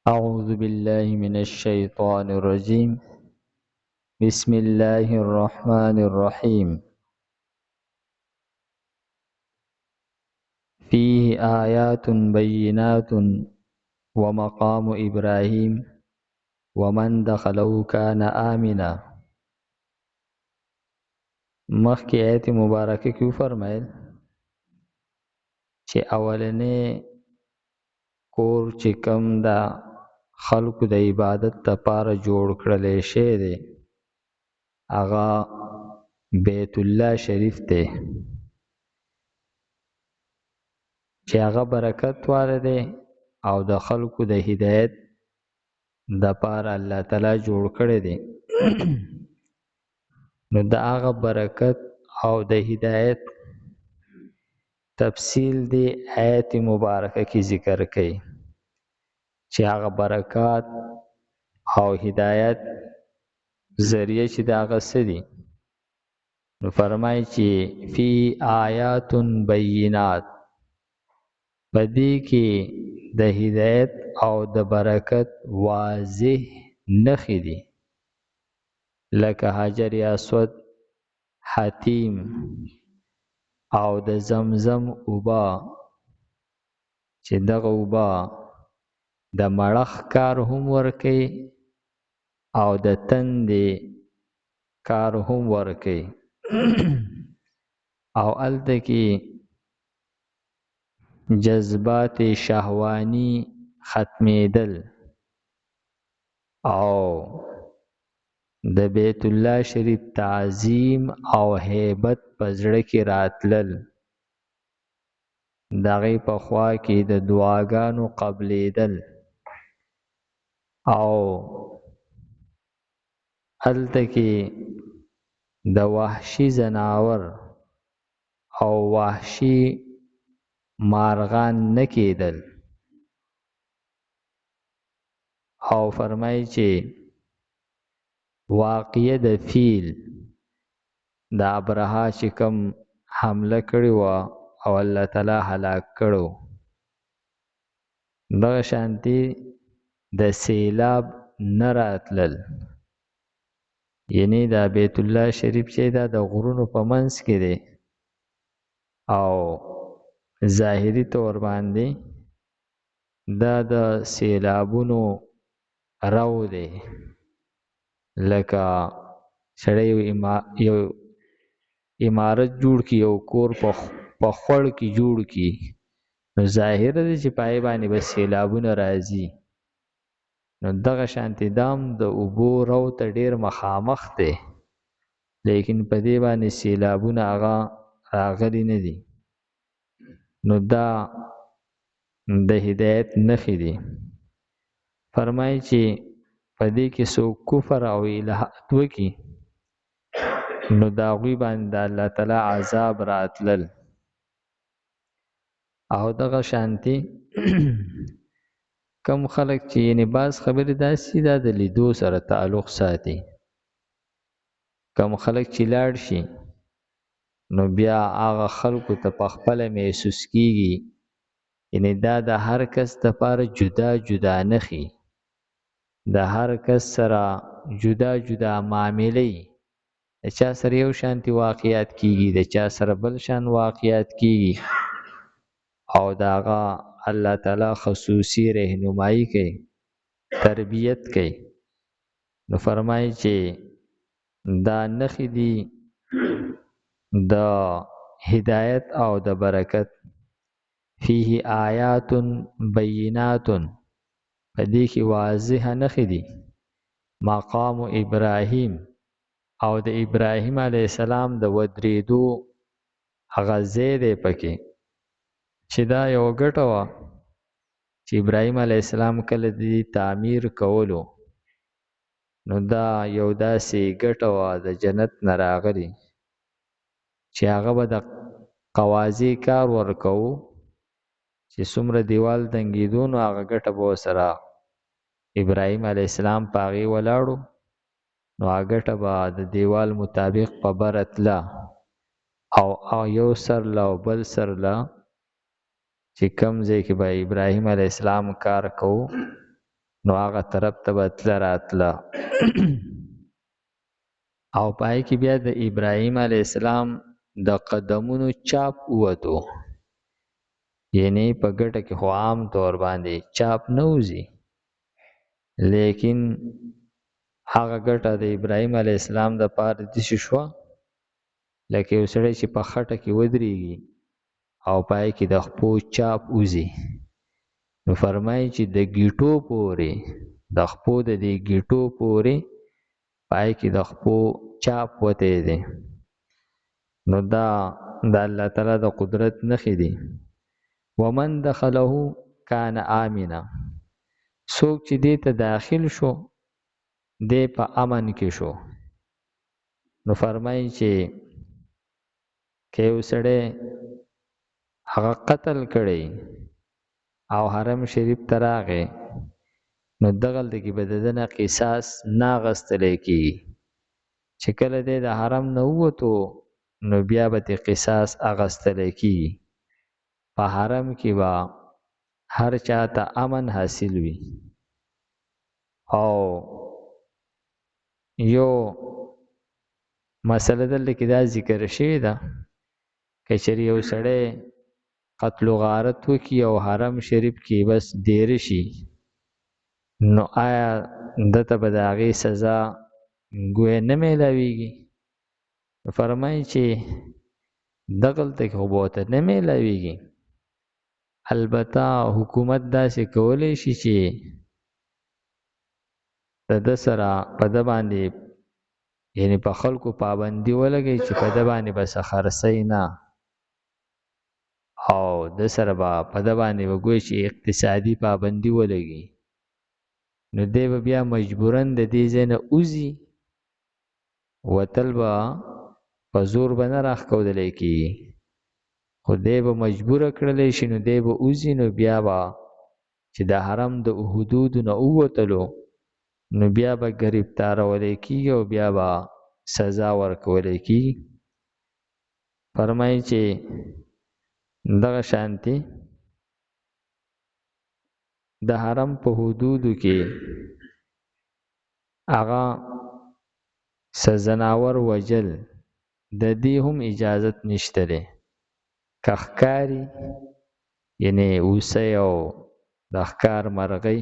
أعوذ بالله من الشيطان الرجيم. بسم الله الرحمن الرحيم. فيه آيات بينات ومقام إبراهيم ومن دخله كان آمنا. مخکې آیت مبارکه کې فرمایل چې اولنې کور چې کم دا خلقو د عبادت لپاره جوړ کړل شي دی هغه بیت الله شریف دی چې هغه برکت واله دی او د خلقو د هدایت د پاره الله تعالی جوړ کړی دی. نو د هغه برکت او د هدایت تفصیل دی آیت مبارکه کی ذکر کړي چې هغه برکات او هدایت ذریعہ چې دا هغه څه دي. نو فرمایي چې فی آیات بینات، بدی کې د هدایت او د برکت واضح نښې دي لکه حجر اسود، حتیم او د زمزم اوبه چې دغه اوبه د مړخ کار هم ورکي او د تندې کار هم ورکي او الته کې جذبات شهوانی ختمیدل او د بیت الله شریف تعظیم او هیبت پزړه کې راتلل، دغه په خوا کې د دعاګانو قبلېدل او هلته کې د وحشي زناور او وحشي مارغان نه کېدل. او فرمایي چې واقعه د فیل د ابرها چې کوم حمله کړې وه او الله تعالی هلاک کړو، دغه شانتي د سیلاب نه راتلل. یعنی دا بیت الله شریف چې دا د غرونو په منځ کې دی او ظاهري طور باندې دا د سیلابونو رو دی، لکه سړی یو عمارت جوړ کی، یو کور په خوړ کې جوړ کی، نو ظاهر دی چې پای باندې به سیلابونه راځي. نو دغه شانتي دام د اوبو رو ته ډیر مخامخ دی، لیکن په دې باندې سیلابونه هغه راغلي نه دي. نو دا د هدایت نښې دي. فرمایي چې په دې کې څوک کفر او الحاد وکړي نو د هغوی باندې الله تعالی عذاب راتلل. او دغه شانتي کم خلک چې یعنی بعض خبرې داسې دا د لیدو سره تعلق ساتي، کم خلک چې لاړ شي نو بیا هغه خلکو ته په خپله محسوس کیږي، یعنی دا د هر کس دپاره جدا جدا نښي، د هر کس سره جدا جدا معاملې، د چا سره یو شانتي واقعیات کیږي، د چا سره بل شان واقعیات کیږي، او د هغه الله تعالی خصوصي رهنمایي کوي، تربیت کوي. نو فرمایي چې دا نښې دي د هدایت او د برکت. فيه آیات بینات، په دې کې واضح نښې دي. مقام ابراهیم، او د ابراهیم علیه السلام د ودرېدو هغه ځای دی پکې، چې دا یو ګټه وه چې ابراهیم علیه السلام کله د تعمیر کولو، نو دا یو داسې ګټه وه د جنت نه راغلي چې هغه به د قواضي کار ورکوو چې څومره دیوال تنګېدو نو هغه ګټه به ورسره ابراهیم علیه السلام په هغې ولاړو، نو هغه ګټه به د دیوال مطابق په بره تله او یو سر له او بل سر له چې کوم ځای کې به ابراهیم علیه السلام کار کوو نو هغه طرف ته به تله راتله او پای کې بیا د ابراهیم علیه السلام د قدمونو چاپ ووتو، یعنی په ګټه کې خو عام طور باندې چاپ نه وځي، لیکن هغه ګټه د ابراهیم علیه السلام د پاره داسې شوه لکه یو سړی چې په خټه کې ودرېږي او پای کې د خپو چاپ وځي، نو فرمایي چې د ګیټو پورې د خپو د دې ګیټو پورې پای کې د خپو چاپ وتی دی. نو دا د الله تعالی د قدرت نښې دي. ومن دخله کان آمنا، څوک چې دې ته داخل شو دې په امن کې شو. نو فرمایي چې که یو سړی هغه قتل کړی او حرم شریف ته راغی، نو دغلته کې به د ده نه قصاص نه اخیستلی کېږي. چې کله دی د حرم نه ووتو نو بیا به ترې قصاص اخیستلی کېږي. په حرم کې به هر چا ته امن حاصل وي. او یو مسله دلته کې دا ذکر شوې ده، که چېرې یو سړی قتل و غارت وکړي او حرم شریف کې بس دیره شي، نو آیا دته به د هغې سزا ګویا نه میلاویږي؟ فرمایي چې دغلته کې خو به ورته نه میلاویږي، البته حکومت داسې کولی شي چې د ده سره په ده باندې یعنی په خلکو پابندي ولګوي چې په ده باندې به څه خرڅی نه، او ده سره به په ده باندې به ګویا چې اقتصادي پابندي ولګي، نو دی به بیا مجبوراً د دې ځای نه وځي، وتل به په زور به نه راښکودلی کېږي، خو دی به مجبوره کړلی شي، نو دی به وځي، نو بیا به چې د حرم د حدودو نه ووتلو نو بیا به ګرفتارولی کېږي او بیا به سزا ورکولی کېږي. فرمایي چې دغه شانتي د حرم په حدودو کې هغه څه زناور وجل د دې هم اجازت نشته دی. که ښکاري یعنی اوسۍ او د ښکار مرغۍ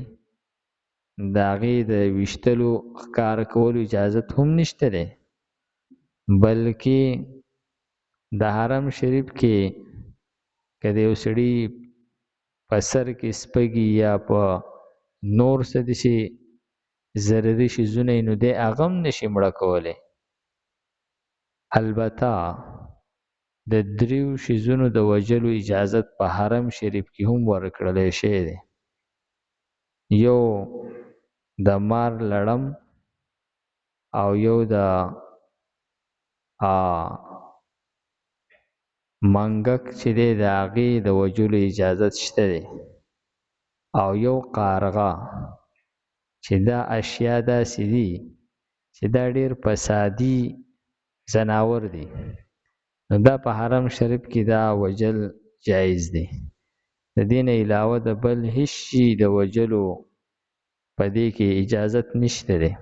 د هغې د ویشتلو ښکاره کولو اجازت هم نشته دی، بلکې د حرم شریف کې که د یو سړي په سر کې سپږي یا په نور څه داسې ضرري شیزونه وي نو دی هغه هم نشي مړه کولی. البته د دریو شیزونو د وجلو اجازت په حرم شریف کې هم ورکړلی شوی دی. یو د مار لړم او یو د منګک چې دی د هغې د وجلو اجازت شته دی، او یو قارغه چې دا اشیا داسې دي چې دا ډېر فسادي ځناور دي، نو دا په حرم شریف کې دا وجل جایز دی. د دې نه علاوه د بل هیڅ شي د وجلو په دې کې اجازت نشته دی.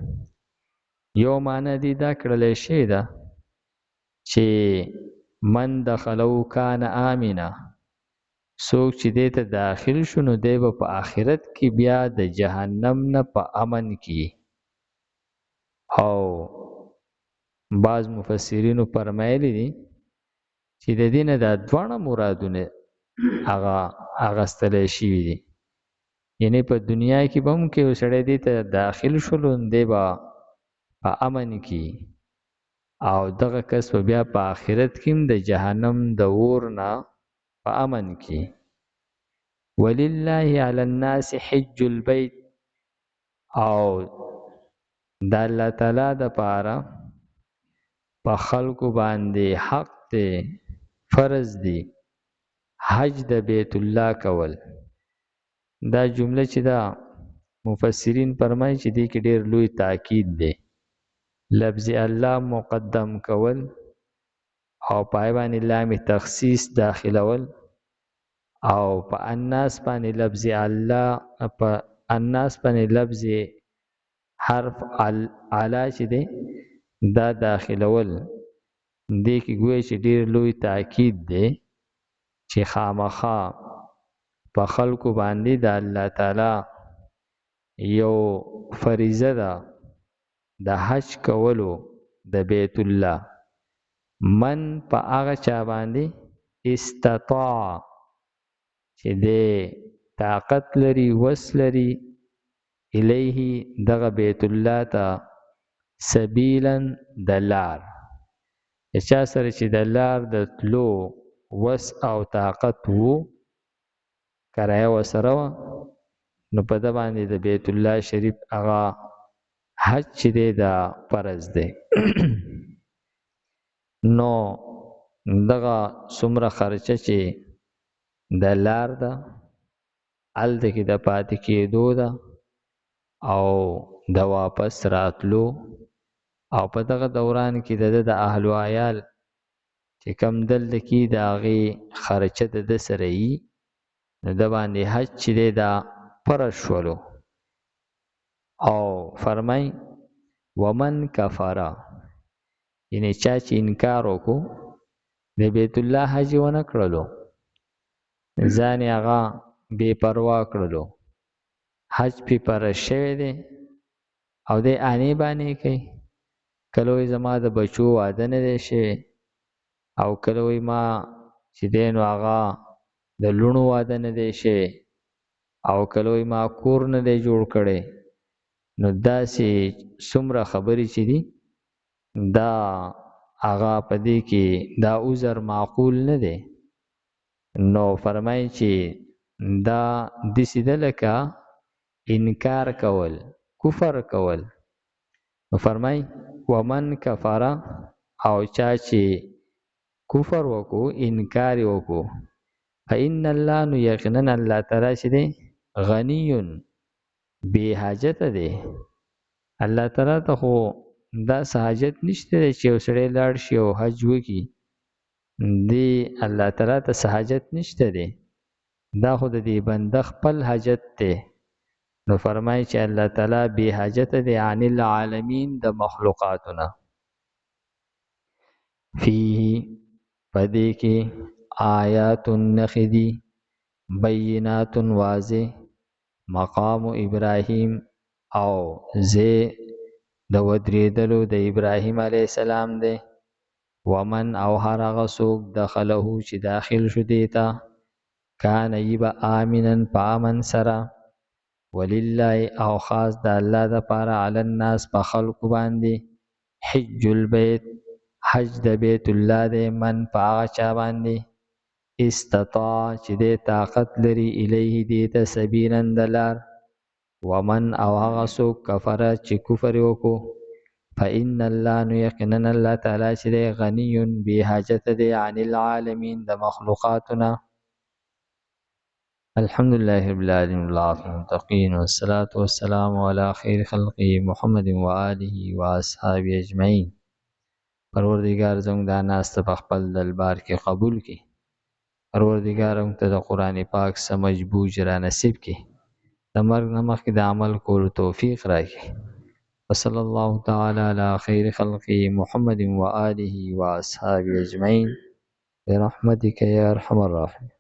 یو معنی دې دا کړلی شوې ده چې من دخلو کان آمنا، څوک چې دې ته داخل شو نو دی به په آخرت کې بیا د جهنم نه په امن کې. او بعض مفسرینو فرمایلی دي چې د دې نه دا دواړه مرادونه هغه اخیستلی شوي دي، یعنی په دنیا کې به هم که یو سړی دې ته داخل شولو نو دی به په امن کې، او دغه کس به بیا په آخرت کې هم د جهنم د اور نه په امن کې. ولله علی الناس حج البیت، او د الله تعالی د پاره په خلکو باندې حق دی، فرض دی حج د بیت الله کول. دا جمله چې دا مفسرین فرمایي چې دې کې ډېر لوی تاکید دی، لفظ الله مقدم کول او پای باندې لام تخصیص داخلول، او په الناس باندې لفظ الله په الناس پنې لفظ حرف علا چې دی دا داخلول دې کې ګویا چې ډیر لوی تاکید دی چې خامخا په خلکو باندې د الله تعالی یو فریضه ده د حج کولو د بیت الله من په هغه چا باندې استطاع چې دې طاقت لري وس لري الیه دغه بیت الله ته سبیلا د لار چا سره چې د لار د تلو وس او طاقت وو کرایه وسره وه نو په ده باندې د بیت الله شریف هغه حج چې دی دا فرض دی نو دغه څومره خرچه چې د لار ده هلته کې د پاتې کېدو ده او د واپس راتلو او په دغه دوران کې د اهل و عیال چې کم دلته کې د هغې خرچه د ده سره یي نو د باندې حج چې دی دا فرض شولو او فرمای ومن کفره یعنی چا چې انکار وکړو د بیت الله حج یې ونه کړلو ځان یې هغه بې پروا کړلو حج پې فرض شوی دی او دی آنې بانې کوي کله وایي زما د بچو واده نه دی شوی او کله وایي ما چې دی نو هغه د لوڼو واده نه دی شوی او کله وایي ما کور نه دی جوړ کړی نو داسې څومره خبرې چې دي دا هغه په دې کې دا عذر معقول نه دی نو فرمایي چې دا داسې ده لکه انکار کول کفر کول نو فرمایي ومن کفره او چا چې کفر وکړو انکار یې وکړو فإن الله نو یقینا الله تعالی چې دی غنی بې حاجته دی الله تعالی ته خو دا څه حاجت نشته دی چې یو سړی لاړ شي او حج وکړي دی الله تعالی ته څه حاجت نشته دی دا خو د دې بنده خپل حاجت دی نو فرمایي چې الله تعالی بې حاجته دی عن العالمین د مخلوقاتونه فيه پدې کې آیات نخدي بینات واضح مقام ابراهیم او زه د ودریدلو د ابراهیم علیه السلام دی ومن او هر هغه څوک دخله چې داخل شو دیتا کان یبا آمنا پامن سره ولله او خاص د الله د پاره علی الناس په خلق باندې حج البیت حج د بیت الله دی من پاغه چا باندې استطاع چې د طاقت لري الیه دیتا سبیلا دلار ومن او هغه څوک کفر چې کفر وکړو فإن الله نو یقینا الله تعالی چې دی غنی بی حاجت دی عن العالمین د مخلوقاتنا الحمد لله رب العالمین والعاقبۃ للمتقین والصلاة والسلام علی خیر خلقه محمد و آله و اصحابه اجمعین پروردگار زموږ دا ناسته په خپل دربار کې قبول کړي پروردگار موږ ته د قرآن پاک سمجھ بوجھ را نصیب کړي د مرګ نه مخکې د عمل کولو توفیق راکړي وصلی الله تعالی علی خیر خلقه محمد و آله و اصحابه اجمعین برحمتک یا ارحم الراحمین